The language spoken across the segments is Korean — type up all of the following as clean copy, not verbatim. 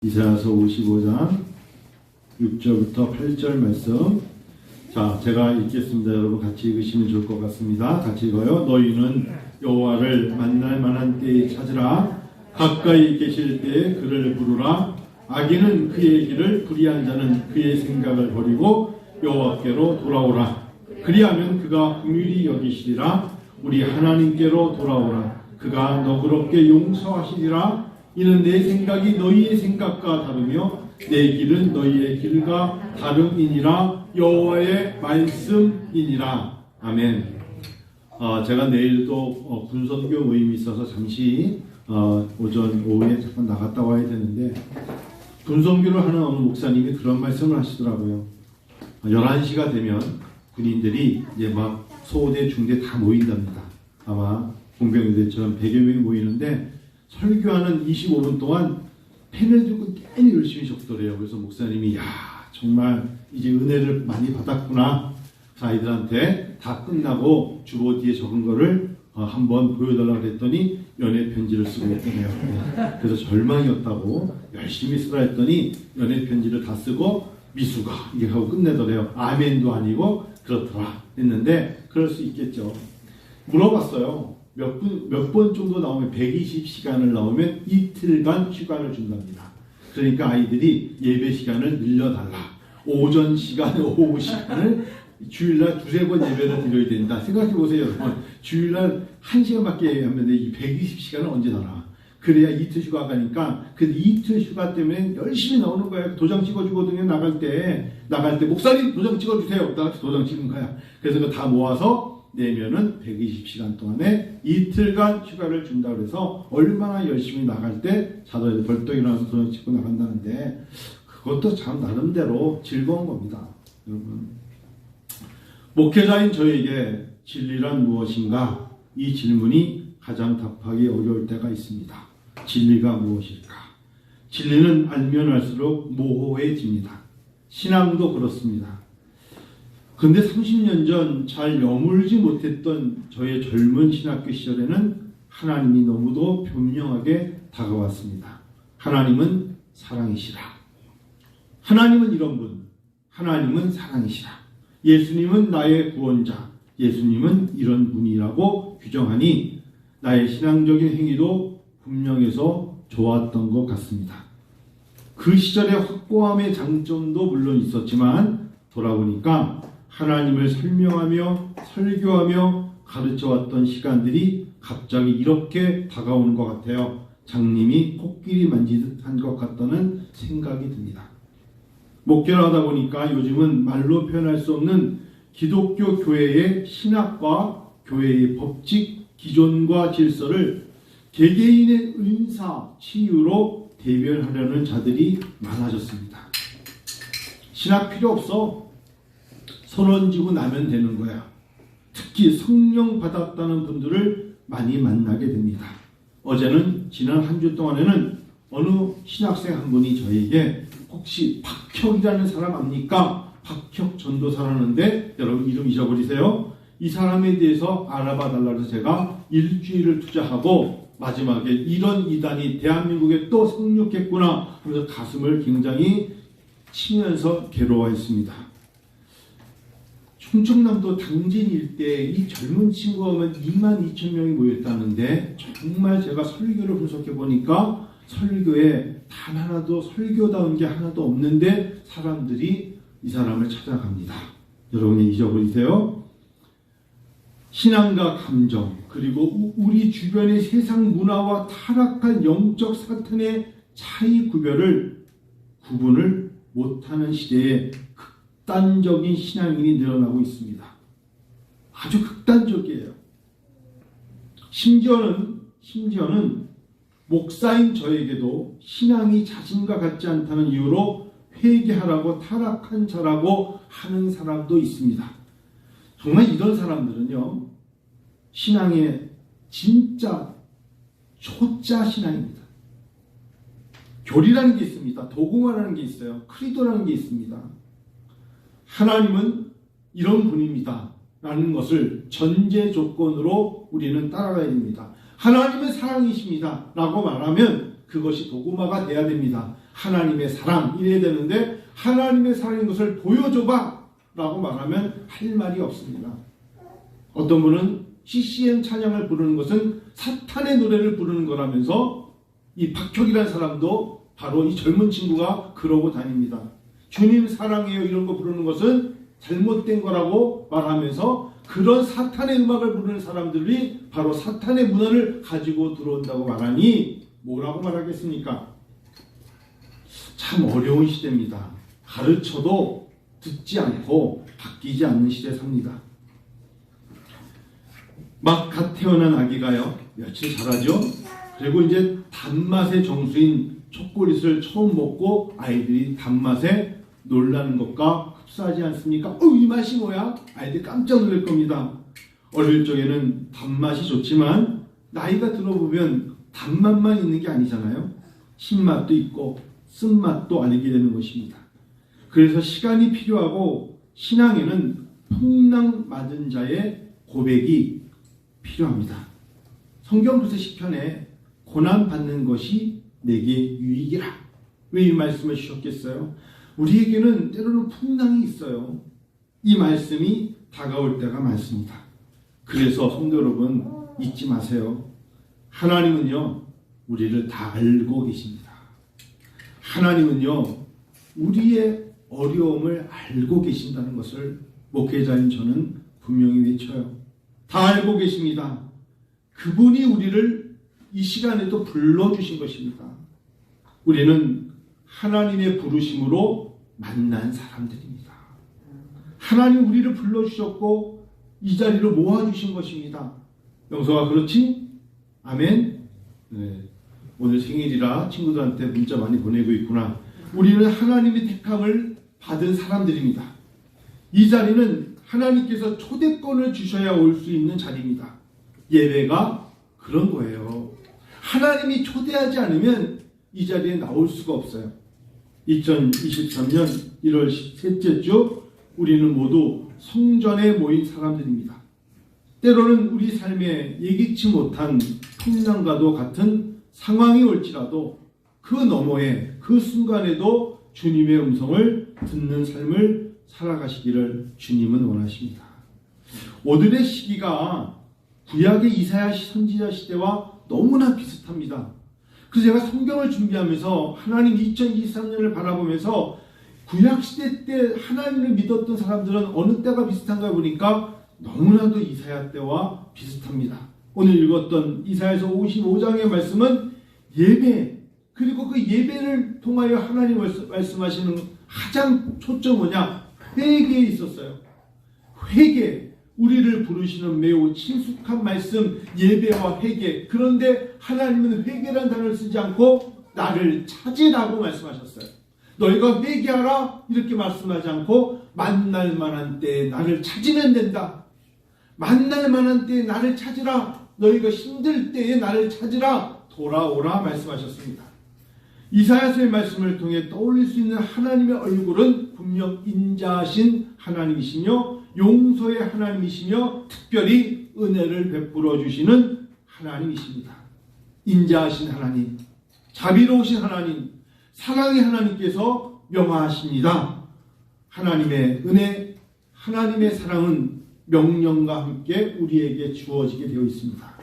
이사야서 55장 6절부터 8절 말씀. 자, 제가 읽겠습니다. 여러분 같이 읽으시면 좋을 것 같습니다. 같이 읽어요. 너희는 여호와를 만날 만한 때에 찾으라. 가까이 계실 때에 그를 부르라. 악인은 그의 길을, 불의한 자는 그의 생각을 버리고 여호와께로 돌아오라. 그리하면 그가 긍휼히 여기시리라. 우리 하나님께로 돌아오라. 그가 너그럽게 용서하시리라. 이는 내 생각이 너희의 생각과 다르며 내 길은 너희의 길과 다름이니라. 여호와의 말씀이니라. 아멘. 제가 내일도 군선교 모임이 있어서 잠시 오전 오후에 잠깐 나갔다 와야 되는데, 군선교를 하는 어느 목사님이 그런 말씀을 하시더라고요. 11시가 되면 군인들이 이제 막 소대 중대 다 모인답니다. 아마 공병대처럼 100여 명이 모이는데 설교하는 25분 동안 펜을 들고 괜히 열심히 적더래요. 그래서 목사님이 정말 이제 은혜를 많이 받았구나. 아이들한테 다 끝나고 주보 뒤에 적은 거를 한번 보여달라고 했더니 연애 편지를 쓰고 있더래요. 그래서 절망이었다고 열심히 쓰라 했더니 연애 편지를 다 쓰고 미수가 이게 하고 끝내더래요. 아멘도 아니고 그렇더라 했는데, 그럴 수 있겠죠. 물어봤어요. 몇 번 정도 나오면 120시간을 나오면 이틀간 휴가를 준답니다. 그러니까 아이들이 예배 시간을 늘려달라. 오전 시간, 오후 시간을 주일날 두세 번 예배를 드려야 된다. 생각해보세요, 여러분. 주일날 1시간밖에 하면 이 120시간을 언제 나라. 그래야 이틀 휴가 가니까 그 이틀 휴가 때문에 열심히 나오는 거예요. 도장 찍어주거든요. 나갈 때 목사님 도장 찍어주세요. 나한테 도장 찍은 거야. 그래서 그거 다 모아서 내면은 120시간 동안에 이틀간 휴가를 준다 그래서 얼마나 열심히 나갈 때 자다가 벌떡 일어나서 도장 찍고 나간다는데, 그것도 참 나름대로 즐거운 겁니다. 여러분, 목회자인 저에게 진리란 무엇인가? 이 질문이 가장 답하기 어려울 때가 있습니다. 진리가 무엇일까? 진리는 알면 알수록 모호해집니다. 신앙도 그렇습니다. 근데 30년 전 잘 여물지 못했던 저의 젊은 신학교 시절에는 하나님이 너무도 분명하게 다가왔습니다. 하나님은 사랑이시라. 하나님은 이런 분. 하나님은 사랑이시라. 예수님은 나의 구원자. 예수님은 이런 분이라고 규정하니 나의 신앙적인 행위도 분명해서 좋았던 것 같습니다. 그 시절의 확고함의 장점도 물론 있었지만 돌아보니까 하나님을 설명하며 설교하며 가르쳐왔던 시간들이 갑자기 이렇게 다가오는 것 같아요. 장님이 코끼리 만지듯 한 것 같다는 생각이 듭니다. 목회를 하다 보니까 요즘은 말로 표현할 수 없는 기독교 교회의 신학과 교회의 법칙, 기존과 질서를 개개인의 은사, 치유로 대변하려는 자들이 많아졌습니다. 신학 필요 없어. 손언지고 나면 되는 거야. 특히 성령 받았다는 분들을 많이 만나게 됩니다. 어제는 지난 한 주 동안에는 어느 신학생 한 분이 저에게 혹시 박혁이라는 사람 압니까? 박혁 전도사라는데 여러분 이름 잊어버리세요. 이 사람에 대해서 알아봐 달라고 해서 제가 일주일을 투자하고 마지막에 이런 이단이 대한민국에 또 상륙했구나 하면서 가슴을 굉장히 치면서 괴로워했습니다. 충청남도 당진 일대에 이 젊은 친구가 오면 22,000명이 모였다는데, 정말 제가 설교를 분석해 보니까 설교에 단 하나도 설교다운 게 하나도 없는데 사람들이 이 사람을 찾아갑니다. 여러분이 잊어버리세요. 신앙과 감정, 그리고 우리 주변의 세상 문화와 타락한 영적 사탄의 차이 구분을 못하는 시대에 극단적인 신앙인이 늘어나고 있습니다. 아주 극단적이에요. 심지어는 목사인 저에게도 신앙이 자신과 같지 않다는 이유로 회개하라고 타락한 자라고 하는 사람도 있습니다. 정말 이런 사람들은요, 신앙의 진짜 초짜 신앙입니다. 교리라는 게 있습니다. 도구마라는 게 있어요. 크리도라는 게 있습니다. 하나님은 이런 분입니다 라는 것을 전제 조건으로 우리는 따라가야 됩니다. 하나님은 사랑이십니다 라고 말하면 그것이 도구마가 돼야 됩니다. 하나님의 사랑 이래야 되는데 하나님의 사랑인 것을 보여줘봐 라고 말하면 할 말이 없습니다. 어떤 분은 CCM 찬양을 부르는 것은 사탄의 노래를 부르는 거라면서 이 박혁이라는 사람도 바로 이 젊은 친구가 그러고 다닙니다. 주님 사랑해요 이런 거 부르는 것은 잘못된 거라고 말하면서 그런 사탄의 음악을 부르는 사람들이 바로 사탄의 문화를 가지고 들어온다고 말하니 뭐라고 말하겠습니까? 참 어려운 시대입니다. 가르쳐도 듣지 않고 바뀌지 않는 시대에 삽니다. 막 갓 태어난 아기가요 며칠 자라죠. 그리고 이제 단맛의 정수인 초콜릿을 처음 먹고 아이들이 단맛에 놀라는 것과 흡사하지 않습니까? 이 맛이 뭐야? 아이들 깜짝 놀랄 겁니다. 어릴 적에는 단맛이 좋지만 나이가 들어보면 단맛만 있는 게 아니잖아요. 신맛도 있고 쓴맛도 알게 되는 것입니다. 그래서 시간이 필요하고 신앙에는 풍랑 맞은 자의 고백이 필요합니다. 성경 구세 시편에 고난 받는 것이 내게 유익이라. 왜 이 말씀을 주셨겠어요? 우리에게는 때로는 풍랑이 있어요. 이 말씀이 다가올 때가 많습니다. 그래서 성도 여러분 잊지 마세요. 하나님은요 우리를 다 알고 계십니다. 하나님은요 우리의 어려움을 알고 계신다는 것을 목회자인 저는 분명히 외쳐요. 다 알고 계십니다. 그분이 우리를 이 시간에도 불러주신 것입니다. 우리는 하나님의 부르심으로 만난 사람들입니다. 하나님 우리를 불러주셨고 이 자리로 모아주신 것입니다. 영서가 그렇지? 아멘? 네. 오늘 생일이라 친구들한테 문자 많이 보내고 있구나. 우리는 하나님의 택함을 받은 사람들입니다. 이 자리는 하나님께서 초대권을 주셔야 올 수 있는 자리입니다. 예배가 그런 거예요. 하나님이 초대하지 않으면 이 자리에 나올 수가 없어요. 2023년 1월 셋째 주 우리는 모두 성전에 모인 사람들입니다. 때로는 우리 삶에 예기치 못한 풍랑과도 같은 상황이 올지라도 그 너머에 그 순간에도 주님의 음성을 듣는 삶을 살아가시기를 주님은 원하십니다. 오늘의 시기가 구약의 이사야 선지자 시대와 너무나 비슷합니다. 그래서 제가 성경을 준비하면서 하나님 2023년을 바라보면서 구약시대 때 하나님을 믿었던 사람들은 어느 때가 비슷한가 보니까 너무나도 이사야 때와 비슷합니다. 오늘 읽었던 이사야서 55장의 말씀은 예배, 그리고 그 예배를 통하여 하나님 말씀하시는 가장 초점 뭐냐? 회개에 있었어요. 회개, 우리를 부르시는 매우 친숙한 말씀, 예배와 회개. 그런데 하나님은 회개라는 단어를 쓰지 않고 나를 찾으라고 말씀하셨어요. 너희가 회개하라 이렇게 말씀하지 않고 만날 만한 때에 나를 찾으면 된다. 만날 만한 때에 나를 찾으라. 너희가 힘들 때에 나를 찾으라. 돌아오라 말씀하셨습니다. 이사야서의 말씀을 통해 떠올릴 수 있는 하나님의 얼굴은 분명 인자하신 하나님이시며 용서의 하나님이시며 특별히 은혜를 베풀어 주시는 하나님이십니다. 인자하신 하나님, 자비로우신 하나님, 사랑의 하나님께서 명하십니다. 하나님의 은혜, 하나님의 사랑은 명령과 함께 우리에게 주어지게 되어 있습니다.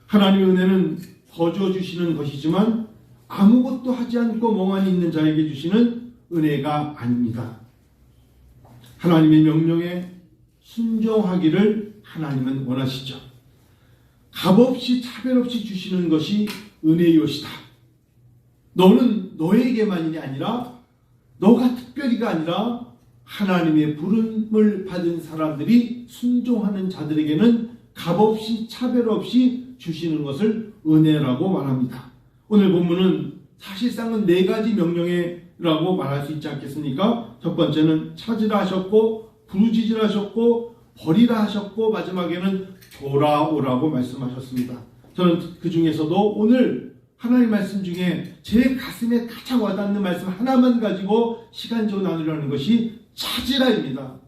하나님의 은혜는 거저 주시는 것이지만 아무것도 하지 않고 멍하니 있는 자에게 주시는 은혜가 아닙니다. 하나님의 명령에 순종하기를 하나님은 원하시죠. 값없이 차별 없이 주시는 것이 은혜이옵시다. 너는 너에게만이 아니라 너가 특별히가 아니라 하나님의 부름을 받은 사람들이 순종하는 자들에게는 값없이 차별 없이 주시는 것을 은혜라고 말합니다. 오늘 본문은 사실상은 4가지 명령이라고 말할 수 있지 않겠습니까? 첫 번째는 찾으라 하셨고, 부르짖으라 하셨고, 버리라 하셨고, 마지막에는 돌아오라고 말씀하셨습니다. 저는 그 중에서도 오늘 하나님 말씀 중에 제 가슴에 가장 와닿는 말씀 하나만 가지고 시간적으로 나누려는 것이 찾으라입니다.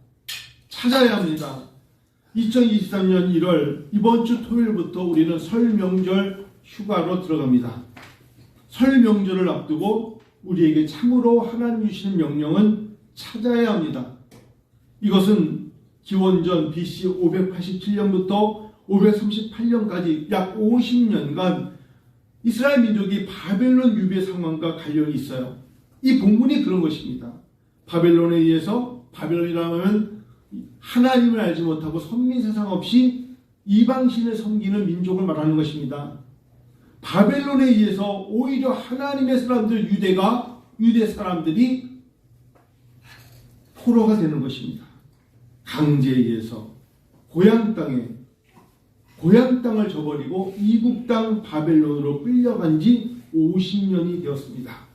찾아야 합니다. 2023년 1월 이번 주 토요일부터 우리는 설 명절 휴가로 들어갑니다. 설 명절을 앞두고 우리에게 참으로 하나님 주시는 명령은 찾아야 합니다. 이것은 기원전 BC 587년부터 538년까지 약 50년간 이스라엘 민족이 바벨론 유배 상황과 관련이 있어요. 이 본문이 그런 것입니다. 바벨론에 의해서, 바벨론이라면 하나님을 알지 못하고 선민세상 없이 이방신을 섬기는 민족을 말하는 것입니다. 바벨론에 의해서 오히려 하나님의 사람들, 유대 사람들이 포로가 되는 것입니다. 강제에 의해서 고향 땅을 저버리고 이국 땅 바벨론으로 끌려간 지 50년이 되었습니다.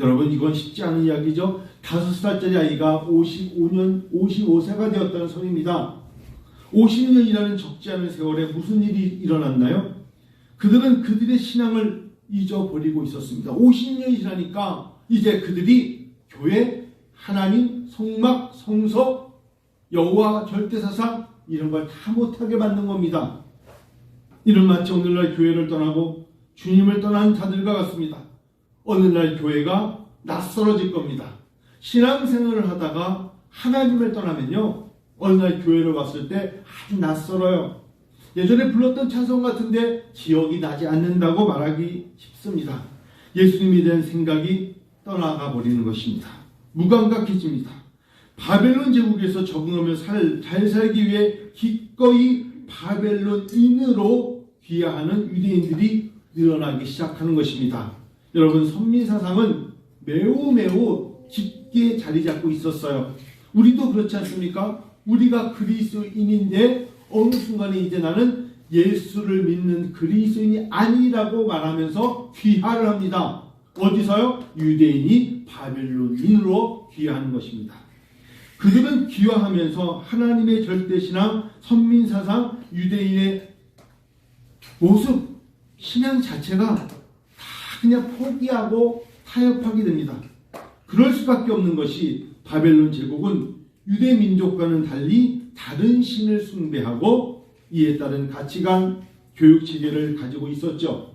여러분, 이건 쉽지 않은 이야기죠. 5살짜리 아이가 55세가 되었다는 소리입니다. 50년이라는 적지 않은 세월에 무슨 일이 일어났나요? 그들은 그들의 신앙을 잊어버리고 있었습니다. 50년이 지나니까 이제 그들이 교회, 하나님, 성막, 성서, 여호와 절대사상 이런 걸 다 못하게 만든 겁니다. 이는 마치 오늘날 교회를 떠나고 주님을 떠난 자들과 같습니다. 어느 날 교회가 낯설어질 겁니다. 신앙생활을 하다가 하나님을 떠나면요, 어느 날 교회를 왔을 때 아주 낯설어요. 예전에 불렀던 찬송 같은데 기억이 나지 않는다고 말하기 쉽습니다. 예수님에 대한 생각이 떠나가 버리는 것입니다. 무감각해집니다. 바벨론 제국에서 적응하며 잘 살기 위해 기꺼이 바벨론인으로 귀화하는 유대인들이 늘어나기 시작하는 것입니다. 여러분, 선민사상은 매우 깊게 자리 잡고 있었어요. 우리도 그렇지 않습니까? 우리가 그리스도인인데 어느 순간에 이제 나는 예수를 믿는 그리스도인이 아니라고 말하면서 귀화를 합니다. 어디서요? 유대인이 바벨론인으로 귀화하는 것입니다. 그들은 귀화하면서 하나님의 절대신앙, 선민사상, 유대인의 모습, 신앙 자체가 다 그냥 포기하고 타협하게 됩니다. 그럴 수밖에 없는 것이 바벨론 제국은 유대 민족과는 달리 다른 신을 숭배하고 이에 따른 가치관, 교육 체계를 가지고 있었죠.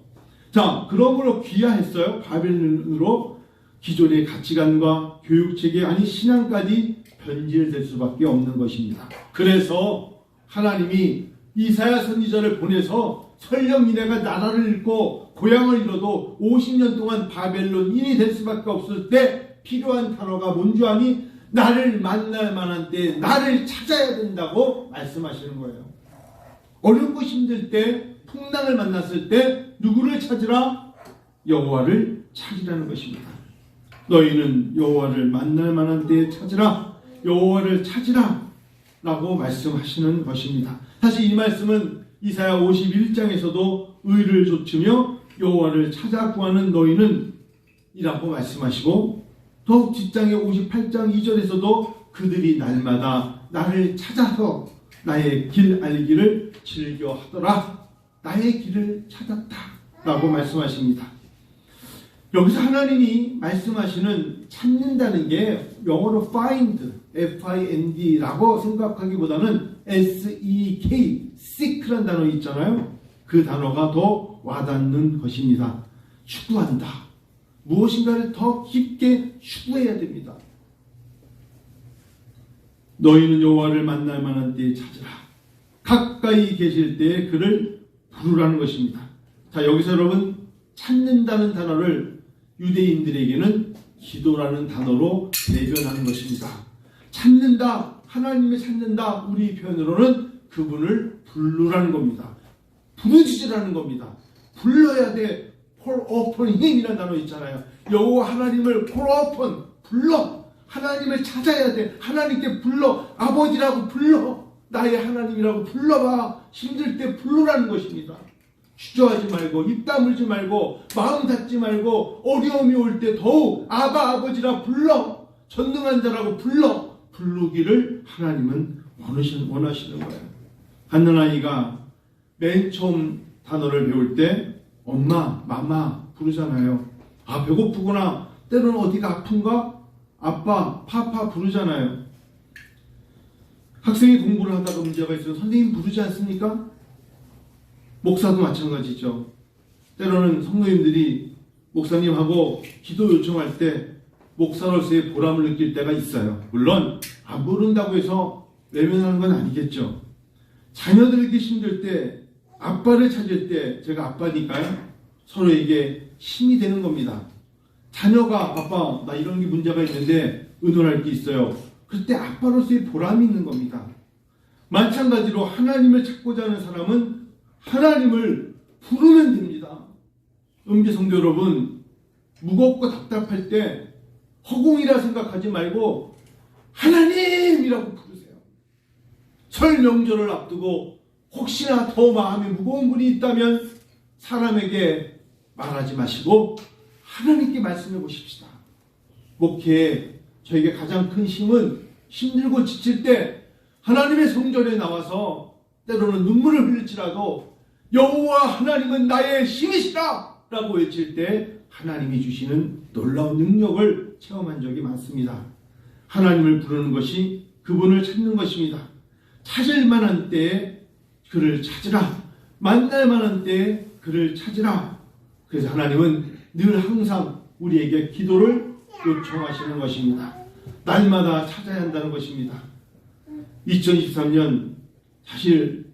자, 그러므로 귀화했어요. 바벨론으로 기존의 가치관과 교육 체계, 아니 신앙까지 변질될 수밖에 없는 것입니다. 그래서 하나님이 이사야 선지자를 보내서 설령 니네가 나라를 잃고 고향을 잃어도 50년 동안 바벨론인이 될 수밖에 없을 때 필요한 단어가 뭔지 아니? 나를 만날 만한 때 나를 찾아야 된다고 말씀하시는 거예요. 어렵고 힘들 때, 풍랑을 만났을 때 누구를 찾으라? 여호와를 찾으라는 것입니다. 너희는 여호와를 만날 만한 때에 찾으라, 여호와를 찾으라 라고 말씀하시는 것입니다. 사실 이 말씀은 이사야 51장에서도 의를 좇으며 여호와를 찾아 구하는 너희는 이라고 말씀하시고, 더 뒷장의 58장 2절에서도 그들이 날마다 나를 찾아서 나의 길 알기를 즐겨하더라, 나의 길을 찾았다 라고 말씀하십니다. 여기서 하나님이 말씀하시는 찾는다는 게 영어로 find, F-I-N-D 라고 생각하기보다는 S-E-K, seek라는 단어 있잖아요. 그 단어가 더 와닿는 것입니다. 추구한다. 무엇인가를 더 깊게 추구해야 됩니다. 너희는 여호와를 만날 만한 때에 찾으라. 가까이 계실 때에 그를 부르라는 것입니다. 자, 여기서 여러분, 찾는다는 단어를 유대인들에게는 기도라는 단어로 대변하는 것입니다. 찾는다, 하나님을 찾는다, 우리 표현으로는 그분을 부르라는 겁니다. 부르짖으라는 겁니다. 불러야 돼. call upon him이라는 단어 있잖아요. 여호와 하나님을 call upon, 불러. 하나님을 찾아야 돼. 하나님께 불러. 아버지라고 불러. 나의 하나님이라고 불러봐. 힘들 때 부르라는 것입니다. 주저하지 말고, 입 다물지 말고, 마음 닫지 말고, 어려움이 올 때 더욱 아버지라 불러. 전능한 자라고 불러. 부르기를 하나님은 원하시는 거예요. 갓난 아이가 맨 처음 단어를 배울 때 엄마, 마마 부르잖아요. 아, 배고프구나. 때로는 어디가 아픈가? 아빠, 파파 부르잖아요. 학생이 공부를 하다가 문제가 있어서 선생님 부르지 않습니까? 목사도 마찬가지죠. 때로는 성도님들이 목사님하고 기도 요청할 때 목사로서의 보람을 느낄 때가 있어요. 물론 안 부른다고 해서 외면하는 건 아니겠죠. 자녀들에게 힘들 때, 아빠를 찾을 때, 제가 아빠니까요, 서로에게 힘이 되는 겁니다. 자녀가 아빠 나 이런 게 문제가 있는데 의논할 게 있어요. 그때 아빠로서의 보람이 있는 겁니다. 마찬가지로 하나님을 찾고자 하는 사람은 하나님을 부르면 됩니다. 성도 여러분, 무겁고 답답할 때 허공이라 생각하지 말고 하나님이라고 부르세요. 설 명절을 앞두고 혹시나 더 마음이 무거운 분이 있다면 사람에게 말하지 마시고 하나님께 말씀해 보십시다. 목회에 저에게 가장 큰 힘은 힘들고 지칠 때 하나님의 성전에 나와서 때로는 눈물을 흘릴지라도 여호와 하나님은 나의 힘이시다 라고 외칠 때 하나님이 주시는 놀라운 능력을 체험한 적이 많습니다. 하나님을 부르는 것이 그분을 찾는 것입니다. 찾을 만한 때에 그를 찾으라. 만날 만한 때에 그를 찾으라. 그래서 하나님은 늘 항상 우리에게 기도를 요청하시는 것입니다. 날마다 찾아야 한다는 것입니다. 2023년 사실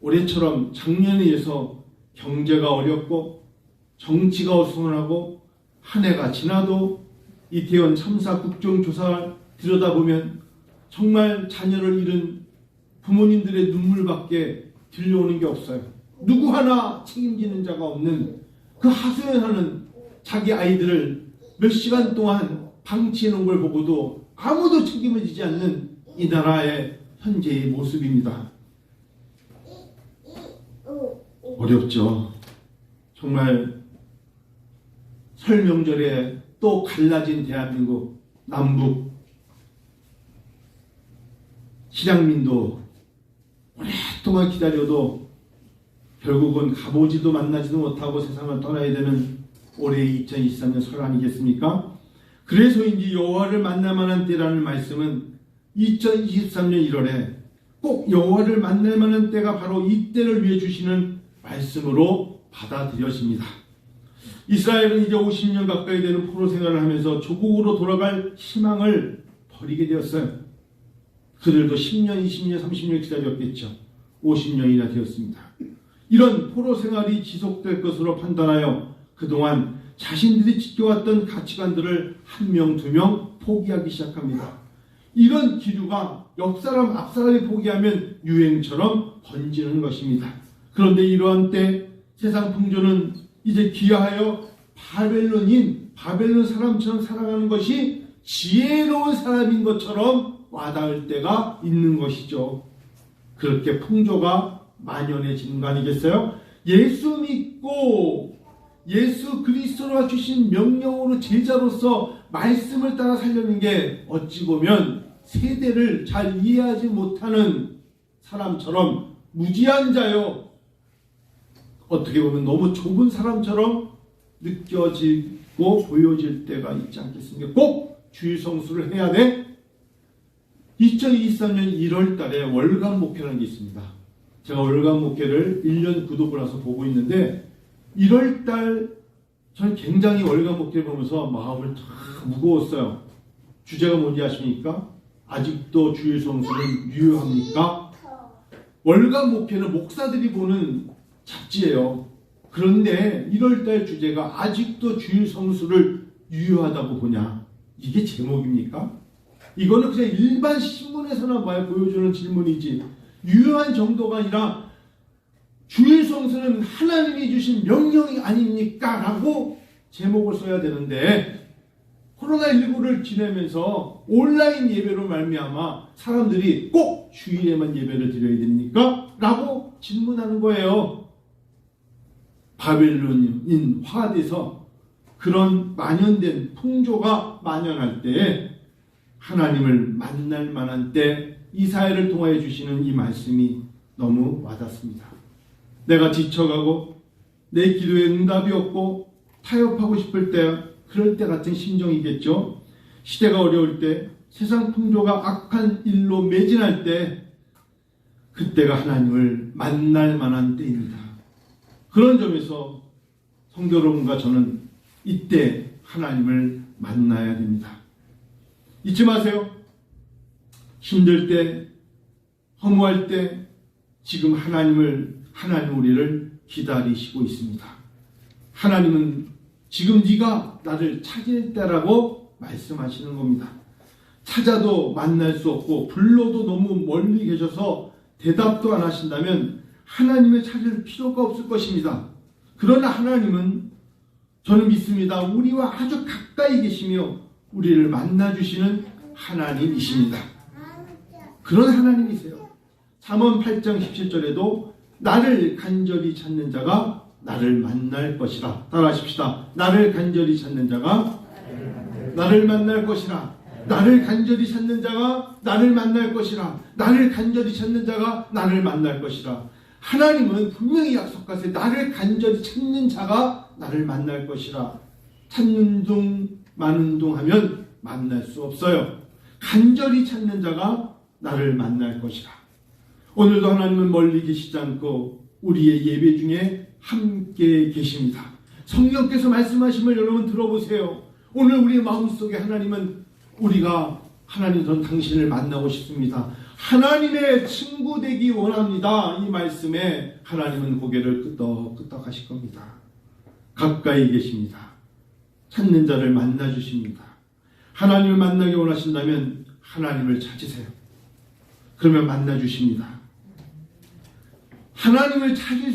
올해처럼 작년에 의해서 경제가 어렵고 정치가 어수선하고 한 해가 지나도 이태원 참사 국정조사를 들여다보면 정말 자녀를 잃은 부모님들의 눈물밖에 들려오는 게 없어요. 누구 하나 책임지는 자가 없는 그 하소연하는 자기 아이들을 몇 시간 동안 방치해 놓은 걸 보고도 아무도 책임을 지지 않는 이 나라의 현재의 모습입니다. 어렵죠. 정말 설 명절에 또 갈라진 대한민국 남북 실향민도 오랫동안 기다려도 결국은 가보지도 만나지도 못하고 세상을 떠나야 되는 올해 2023년 설 아니겠습니까? 그래서인지 여호와를 만날 만한 때라는 말씀은 2023년 1월에 꼭 여호와를 만날 만한 때가 바로 이 때를 위해 주시는 말씀으로 받아들여집니다. 이스라엘은 이제 50년 가까이 되는 포로 생활을 하면서 조국으로 돌아갈 희망을 버리게 되었어요. 그들도 10년, 20년, 30년 기다렸겠죠. 50년이나 되었습니다. 이런 포로 생활이 지속될 것으로 판단하여 그동안 자신들이 지켜왔던 가치관들을 한 명, 두 명 포기하기 시작합니다. 이런 기류가 옆사람, 앞사람이 포기하면 유행처럼 번지는 것입니다. 그런데 이러한 때 세상 풍조는 이제 귀하여 바벨론 사람처럼 살아가는 것이 지혜로운 사람인 것처럼 와닿을 때가 있는 것이죠. 그렇게 풍조가 만연해지는 거 아니겠어요? 예수 믿고 예수 그리스도가 주신 명령으로 제자로서 말씀을 따라 살려는 게 어찌 보면 세대를 잘 이해하지 못하는 사람처럼 무지한 자요, 어떻게 보면 너무 좁은 사람처럼 느껴지고 보여질 때가 있지 않겠습니까? 꼭 주일 성수를 해야 돼? 2023년 1월 달에 월간 목회라는 게 있습니다. 제가 월간 목회를 1년 구독을 해서 보고 있는데 1월 달 저는 굉장히 월간 목회를 보면서 마음을 다 무거웠어요. 주제가 뭔지 아십니까? 아직도 주일 성수는 유효합니까? 월간 목회는 목사들이 보는 잡지예요. 그런데 1월달 주제가 아직도 주일 성수를 유효하다고 보냐? 이게 제목입니까? 이거는 그냥 일반 신문에서나 보여주는 질문이지 유효한 정도가 아니라 주일 성수는 하나님이 주신 명령이 아닙니까? 라고 제목을 써야 되는데 코로나19를 지내면서 온라인 예배로 말미암아 사람들이 꼭 주일에만 예배를 드려야 됩니까? 라고 질문하는 거예요. 바벨론인 화돼서 그런 만연된 풍조가 만연할 때에 하나님을 만날 만한 때 이사야를 통하여 주시는 이 말씀이 너무 와닿습니다. 내가 지쳐가고 내 기도에 응답이 없고 타협하고 싶을 때, 그럴 때 같은 심정이겠죠. 시대가 어려울 때, 세상 풍조가 악한 일로 매진할 때, 그때가 하나님을 만날 만한 때입니다. 그런 점에서 성도 여러분과 저는 이때 하나님을 만나야 됩니다. 잊지 마세요. 힘들 때, 허무할 때 지금 하나님 우리를 기다리시고 있습니다. 하나님은 지금 네가 나를 찾을 때라고 말씀하시는 겁니다. 찾아도 만날 수 없고 불러도 너무 멀리 계셔서 대답도 안 하신다면 하나님을 찾을 필요가 없을 것입니다. 그러나 하나님은 저는 믿습니다. 우리와 아주 가까이 계시며 우리를 만나주시는 하나님이십니다. 그런 하나님이세요. 잠언 8장 17절에도 나를 간절히 찾는 자가 나를 만날 것이라. 따라하십시다. 나를 간절히 찾는 자가 나를 만날 것이라. 나를 간절히 찾는 자가 나를 만날 것이라. 나를 간절히 찾는 자가 나를 만날 것이라. 하나님은 분명히 약속하세요. 나를 간절히 찾는 자가 나를 만날 것이라. 찾는 둥 마는 둥 하면 만날 수 없어요. 간절히 찾는 자가 나를 만날 것이라. 오늘도 하나님은 멀리 계시지 않고 우리의 예배 중에 함께 계십니다. 성령께서 말씀하심을 여러분 들어보세요. 오늘 우리의 마음속에 하나님은 하나님 전 당신을 만나고 싶습니다. 하나님의 친구 되기 원합니다. 이 말씀에 하나님은 고개를 끄덕끄덕 하실 겁니다. 가까이 계십니다. 찾는 자를 만나 주십니다. 하나님을 만나기 원하신다면 하나님을 찾으세요. 그러면 만나 주십니다. 하나님을 찾을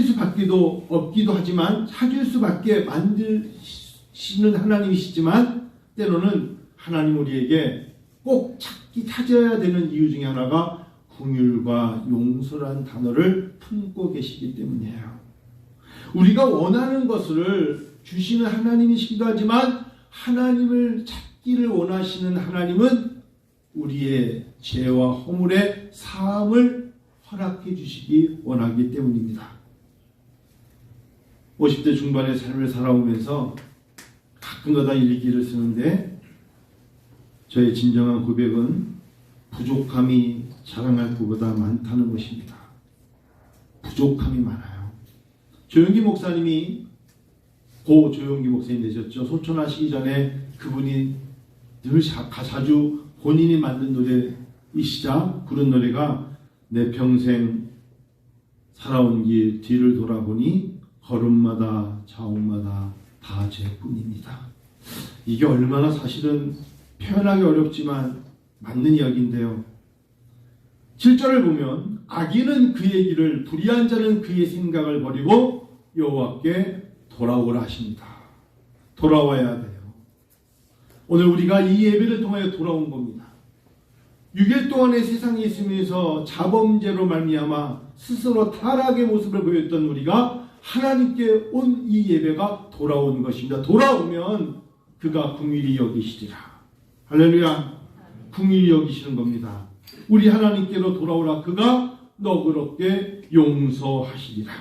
수밖에도 없기도 하지만 찾을 수밖에 만드시는 하나님이시지만 때로는 하나님 우리에게 꼭 찾아야 되는 이유 중에 하나가 긍휼과 용서란 단어를 품고 계시기 때문이에요. 우리가 원하는 것을 주시는 하나님이시기도 하지만 하나님을 찾기를 원하시는 하나님은 우리의 죄와 허물의 사함을 허락해 주시기 원하기 때문입니다. 50대 중반의 삶을 살아오면서 가끔가다 일기를 쓰는데 저의 진정한 고백은 부족함이 자랑할 것보다 많다는 것입니다. 부족함이 많아요. 조용기 목사님이 고 조용기 목사님 되셨죠. 소천하시기 전에 그분이 늘 자주 본인이 만든 노래이시자 부른 노래가 내 평생 살아온 길 뒤를 돌아보니 걸음마다 자옥마다 다 죄뿐입니다. 이게 얼마나 사실은 표현하기 어렵지만 맞는 이야기인데요. 7절을 보면 악인은 그의 길을 불의한 자는 그의 생각을 버리고 여호와께 돌아오라 하십니다. 돌아와야 돼요. 오늘 우리가 이 예배를 통하여 돌아온 겁니다. 6일 동안의 세상에 있으면서 자범죄로 말미암아 스스로 타락의 모습을 보였던 우리가 하나님께 온 이 예배가 돌아온 것입니다. 돌아오면 그가 긍휼히 여기시리라. 할렐루야. 긍휼히 여기시는 겁니다. 우리 하나님께로 돌아오라. 그가 너그럽게 용서하시리라.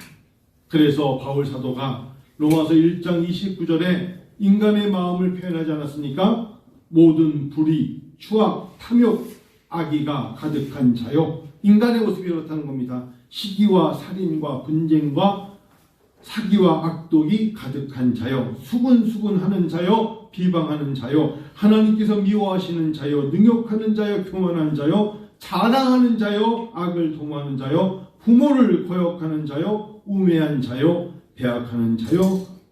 그래서 바울 사도가 로마서 1장 29절에 인간의 마음을 표현하지 않았습니까? 모든 불의, 추악, 탐욕, 악의가 가득한 자요. 인간의 모습이 그렇다는 겁니다. 시기와 살인과 분쟁과 사기와 악독이 가득한 자요. 수군수군하는 자요. 비방하는 자요. 하나님께서 미워하시는 자요. 능욕하는 자요. 교만한 자요. 자랑하는 자요. 악을 도모하는 자요. 부모를 거역하는 자요. 우매한 자요. 배악하는 자요.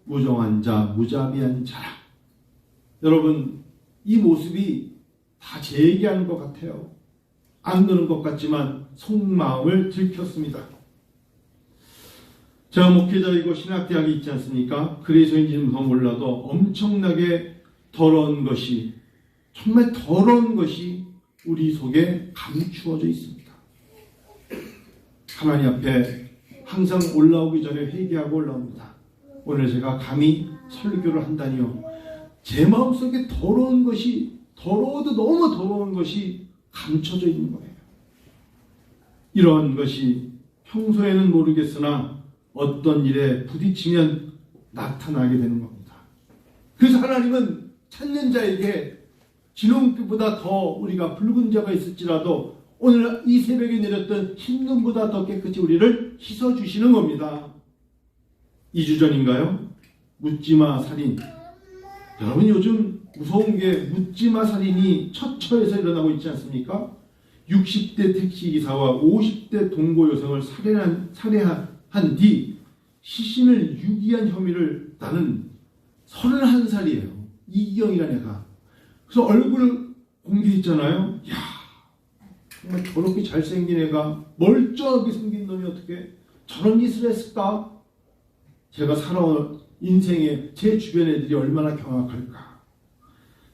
무정한 자, 무자비한 자라. 여러분, 이 모습이 다 제 얘기하는 것 같아요. 안 그런 것 같지만 속마음을 들켰습니다. 제가 목회자이고 신학대학이 있지 않습니까? 그래서인지는 더 몰라도 엄청나게 더러운 것이, 정말 더러운 것이 우리 속에 감추어져 있습니다. 하나님 앞에 항상 올라오기 전에 회개하고 올라옵니다. 오늘 제가 감히 설교를 한다니요. 제 마음속에 더러운 것이, 더러워도 너무 더러운 것이 감춰져 있는 거예요. 이러한 것이 평소에는 모르겠으나 어떤 일에 부딪히면 나타나게 되는 겁니다. 그래서 하나님은 찾는 자에게 진홍빛보다 더 우리가 붉은 자가 있을지라도 오늘 이 새벽에 내렸던 흰 눈보다 더 깨끗이 우리를 씻어주시는 겁니다. 2주 전인가요? 묻지마 살인. 여러분 요즘 무서운 게 묻지마 살인이 처처에서 일어나고 있지 않습니까? 60대 택시기사와 50대 동거 여성을 살해한 뒤 시신을 유기한 혐의를 나는 31살이에요. 이기영이라는 애가. 그래서 얼굴을 공개했잖아요. 야, 정말 저렇게 잘생긴 애가 멀쩡하게 생긴 놈이 어떻게 저런 짓을 했을까? 제가 살아온 인생에 제 주변 애들이 얼마나 경악할까.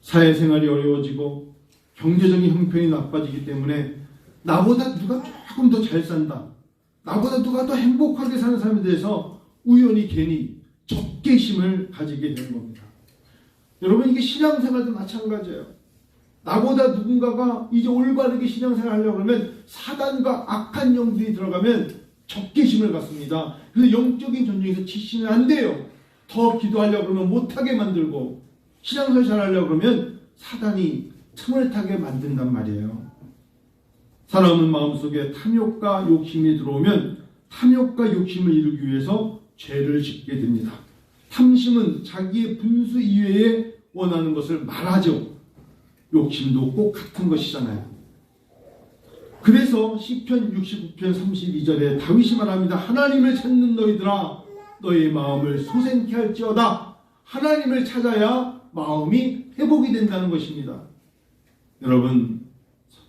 사회생활이 어려워지고 경제적인 형편이 나빠지기 때문에 나보다 누가 조금 더 잘 산다, 나보다 누가 더 행복하게 사는 사람에 대해서 우연히 괜히 적개심을 가지게 되는 겁니다. 여러분 이게 신앙생활도 마찬가지예요. 나보다 누군가가 이제 올바르게 신앙생활 하려고 하면 사단과 악한 영들이 들어가면 적개심을 갖습니다. 그래서 영적인 전쟁에서 지시는 안 돼요. 더 기도하려고 그러면 못하게 만들고, 신앙생활 잘하려고 그러면 사단이 틈을 타게 만든단 말이에요. 사람은 마음속에 탐욕과 욕심이 들어오면 탐욕과 욕심을 이루기 위해서 죄를 짓게 됩니다. 탐심은 자기의 분수 이외에 원하는 것을 말하죠. 욕심도 꼭 같은 것이잖아요. 그래서 시편 69편 32절에 다윗이 말합니다. 하나님을 찾는 너희들아, 너희의 마음을 소생케 할지어다. 하나님을 찾아야 마음이 회복이 된다는 것입니다. 여러분,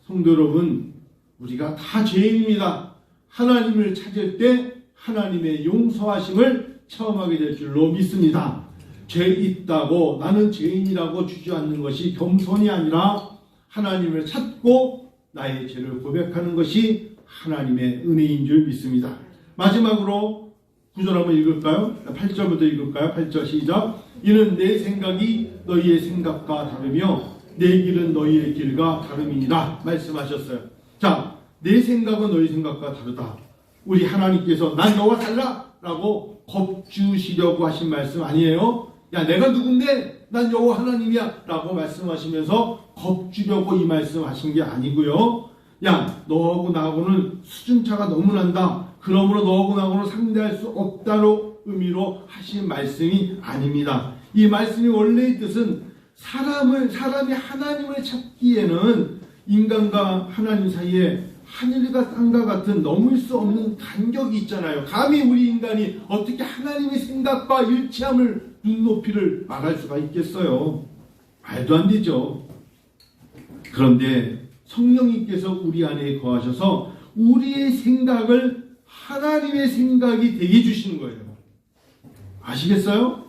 성도 여러분, 우리가 다 죄인입니다. 하나님을 찾을 때 하나님의 용서하심을 체험하게 될 줄로 믿습니다. 죄 있다고 나는 죄인이라고 주저앉는 것이 겸손이 아니라 하나님을 찾고 나의 죄를 고백하는 것이 하나님의 은혜인 줄 믿습니다. 마지막으로 9절 한번 읽을까요? 8절부터 읽을까요? 8절 시작. 이는 내 생각이 너희의 생각과 다르며 내 길은 너희의 길과 다름이니라 말씀하셨어요. 자, 내 생각은 너희 생각과 다르다. 우리 하나님께서 난 너와 달라 라고 겁주시려고 하신 말씀 아니에요? 야, 내가 누군데 난 여호와 하나님이야 라고 말씀하시면서 겁주려고 이 말씀 하신 게 아니고요. 야, 너하고 나하고는 수준차가 너무 난다, 그러므로 너하고 나하고는 상대할 수 없다로 의미로 하신 말씀이 아닙니다. 이 말씀의 원래의 뜻은 사람이 하나님을 찾기에는 인간과 하나님 사이에 하늘과 땅과 같은 넘을 수 없는 간격이 있잖아요. 감히 우리 인간이 어떻게 하나님의 생각과 일치함을 눈높이를 말할 수가 있겠어요? 말도 안 되죠. 그런데 성령님께서 우리 안에 거하셔서 우리의 생각을 하나님의 생각이 되게 해주시는 거예요. 아시겠어요?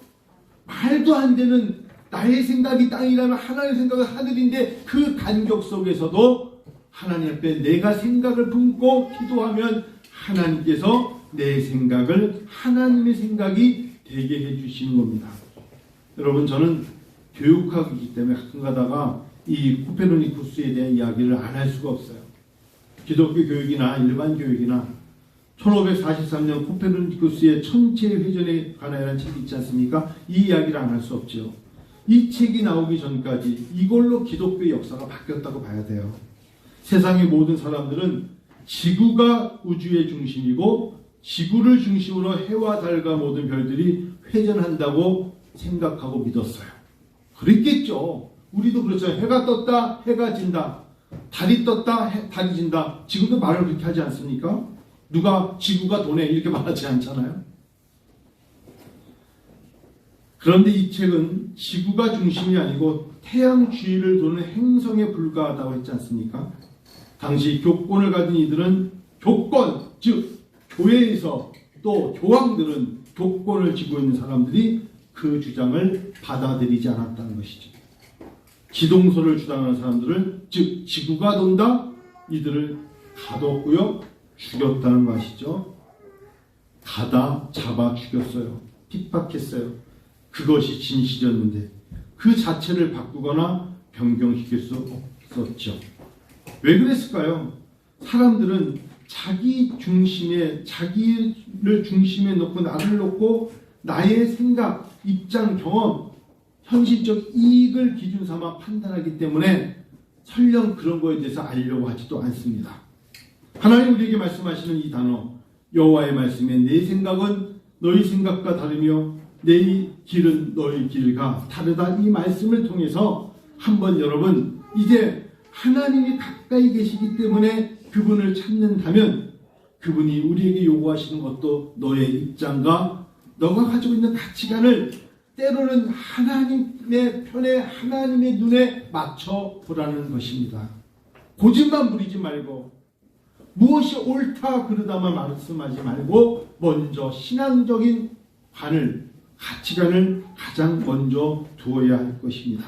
말도 안 되는 나의 생각이 땅이라면 하나님의 생각은 하늘인데 그 간격 속에서도 하나님 앞에 내가 생각을 품고 기도하면 하나님께서 내 생각을 하나님의 생각이 되게 해주시는 겁니다. 여러분, 저는 교육학이기 때문에 가끔 가다가 이 코페르니쿠스에 대한 이야기를 안 할 수가 없어요. 기독교 교육이나 일반 교육이나 1543년 코페르니쿠스의 천체 회전에 관한 책이 있지 않습니까? 이 이야기를 안 할 수 없죠. 이 책이 나오기 전까지 이걸로 기독교의 역사가 바뀌었다고 봐야 돼요. 세상의 모든 사람들은 지구가 우주의 중심이고 지구를 중심으로 해와 달과 모든 별들이 회전한다고 생각하고 믿었어요. 그랬겠죠. 우리도 그렇잖아요. 해가 떴다, 해가 진다. 달이 떴다, 달이 진다. 지금도 말을 그렇게 하지 않습니까? 누가 지구가 도네 이렇게 말하지 않잖아요. 그런데 이 책은 지구가 중심이 아니고 태양 주위를 도는 행성에 불과하다고 했지 않습니까? 당시 교권을 가진 이들은 교권, 즉 교회에서 또 교황들은 교권을 쥐고 있는 사람들이 그 주장을 받아들이지 않았다는 것이죠. 지동설을 주장하는 사람들을, 즉 지구가 돈다, 이들을 가뒀고요, 죽였다는 것이죠. 가다 잡아 죽였어요. 핍박했어요. 그것이 진실이었는데 그 자체를 바꾸거나 변경시킬 수 없었죠. 왜 그랬을까요? 사람들은 자기 중심에, 자기를 중심에 놓고 나를 놓고 나의 생각, 입장, 경험, 현실적 이익을 기준 삼아 판단하기 때문에 설령 그런 거에 대해서 알려고 하지도 않습니다. 하나님 우리에게 말씀하시는 이 단어, 여호와의 말씀에 내 생각은 너희 생각과 다르며 내 길은 너희 길과 다르다. 이 말씀을 통해서 한번 여러분, 이제 하나님이 가까이 계시기 때문에 그분을 찾는다면 그분이 우리에게 요구하시는 것도 너의 입장과 너가 가지고 있는 가치관을 때로는 하나님의 편에, 하나님의 눈에 맞춰 보라는 것입니다. 고집만 부리지 말고, 무엇이 옳다 그르다만 말씀하지 말고, 먼저 신앙적인 가치관을 가장 먼저 두어야 할 것입니다.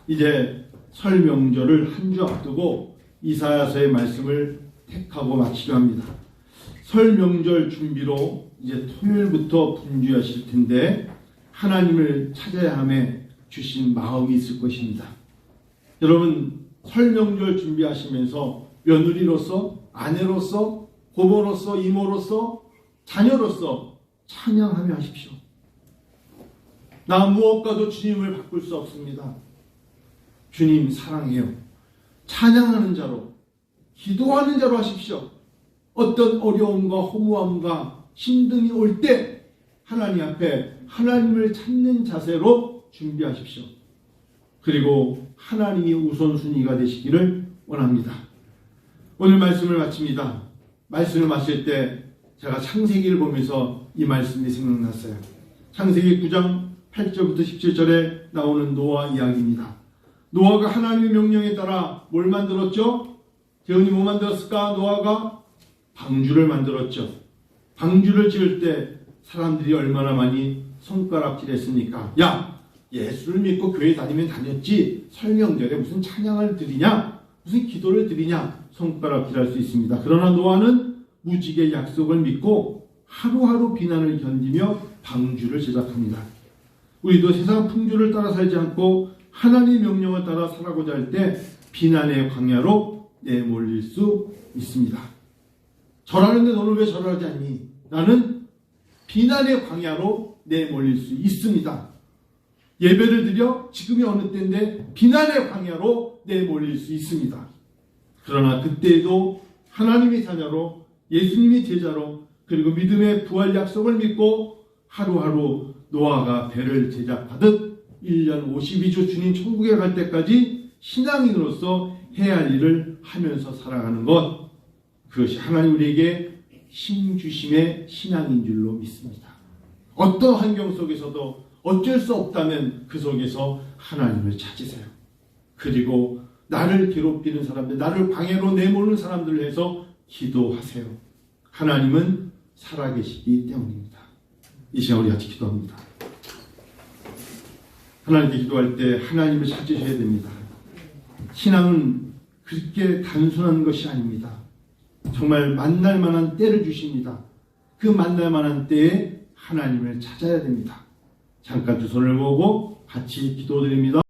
이제 설 명절을 한 주 앞두고 이사야서의 말씀을 택하고 마치려 합니다. 설 명절 준비로 이제 토요일부터 분주하실 텐데 하나님을 찾아야 함에 주신 마음이 있을 것입니다. 여러분, 설 명절 준비하시면서 며느리로서, 아내로서, 고모로서, 이모로서, 자녀로서 찬양하며 하십시오. 나 무엇과도 주님을 바꿀 수 없습니다. 주님 사랑해요. 찬양하는 자로, 기도하는 자로 하십시오. 어떤 어려움과 허무함과 힘듦이 올 때 하나님 앞에 하나님을 찾는 자세로 준비하십시오. 그리고 하나님이 우선순위가 되시기를 원합니다. 오늘 말씀을 마칩니다. 말씀을 마칠 때 제가 창세기를 보면서 이 말씀이 생각났어요. 창세기 9장 8절부터 17절에 나오는 노아 이야기입니다. 노아가 하나님의 명령에 따라 뭘 만들었죠? 재훈이 뭐 만들었을까? 노아가 방주를 만들었죠. 방주를 지을 때 사람들이 얼마나 많이 손가락질했습니까? 야, 예수를 믿고 교회 다니면 다녔지 설명절에 무슨 찬양을 드리냐, 무슨 기도를 드리냐 손가락질할 수 있습니다. 그러나 노아는 무지개 약속을 믿고 하루하루 비난을 견디며 방주를 제작합니다. 우리도 세상 풍조를 따라 살지 않고 하나님의 명령을 따라 살아가고자 할 때 비난의 광야로 내몰릴 수 있습니다. 절하는데 너는 왜 절하지 않니? 나는 비난의 광야로 내몰릴 수 있습니다. 예배를 드려 지금이 어느 때인데 비난의 광야로 내몰릴 수 있습니다. 그러나 그때에도 하나님의 자녀로, 예수님의 제자로, 그리고 믿음의 부활 약속을 믿고 하루하루 노아가 배를 제작하듯 1년 52주 주님 천국에 갈 때까지 신앙인으로서 해야 할 일을 하면서 살아가는 것, 그것이 하나님 우리에게 힘 주심의 신앙인 줄로 믿습니다. 어떤 환경 속에서도 어쩔 수 없다면 그 속에서 하나님을 찾으세요. 그리고 나를 괴롭히는 사람들, 나를 방해로 내모는 사람들을 위해서 기도하세요. 하나님은 살아계시기 때문입니다. 이 시간 우리 같이 기도합니다. 하나님께 기도할 때 하나님을 찾으셔야 됩니다. 신앙은 그렇게 단순한 것이 아닙니다. 정말 만날 만한 때를 주십니다. 그 만날 만한 때에 하나님을 찾아야 됩니다. 잠깐 두 손을 모으고 같이 기도드립니다.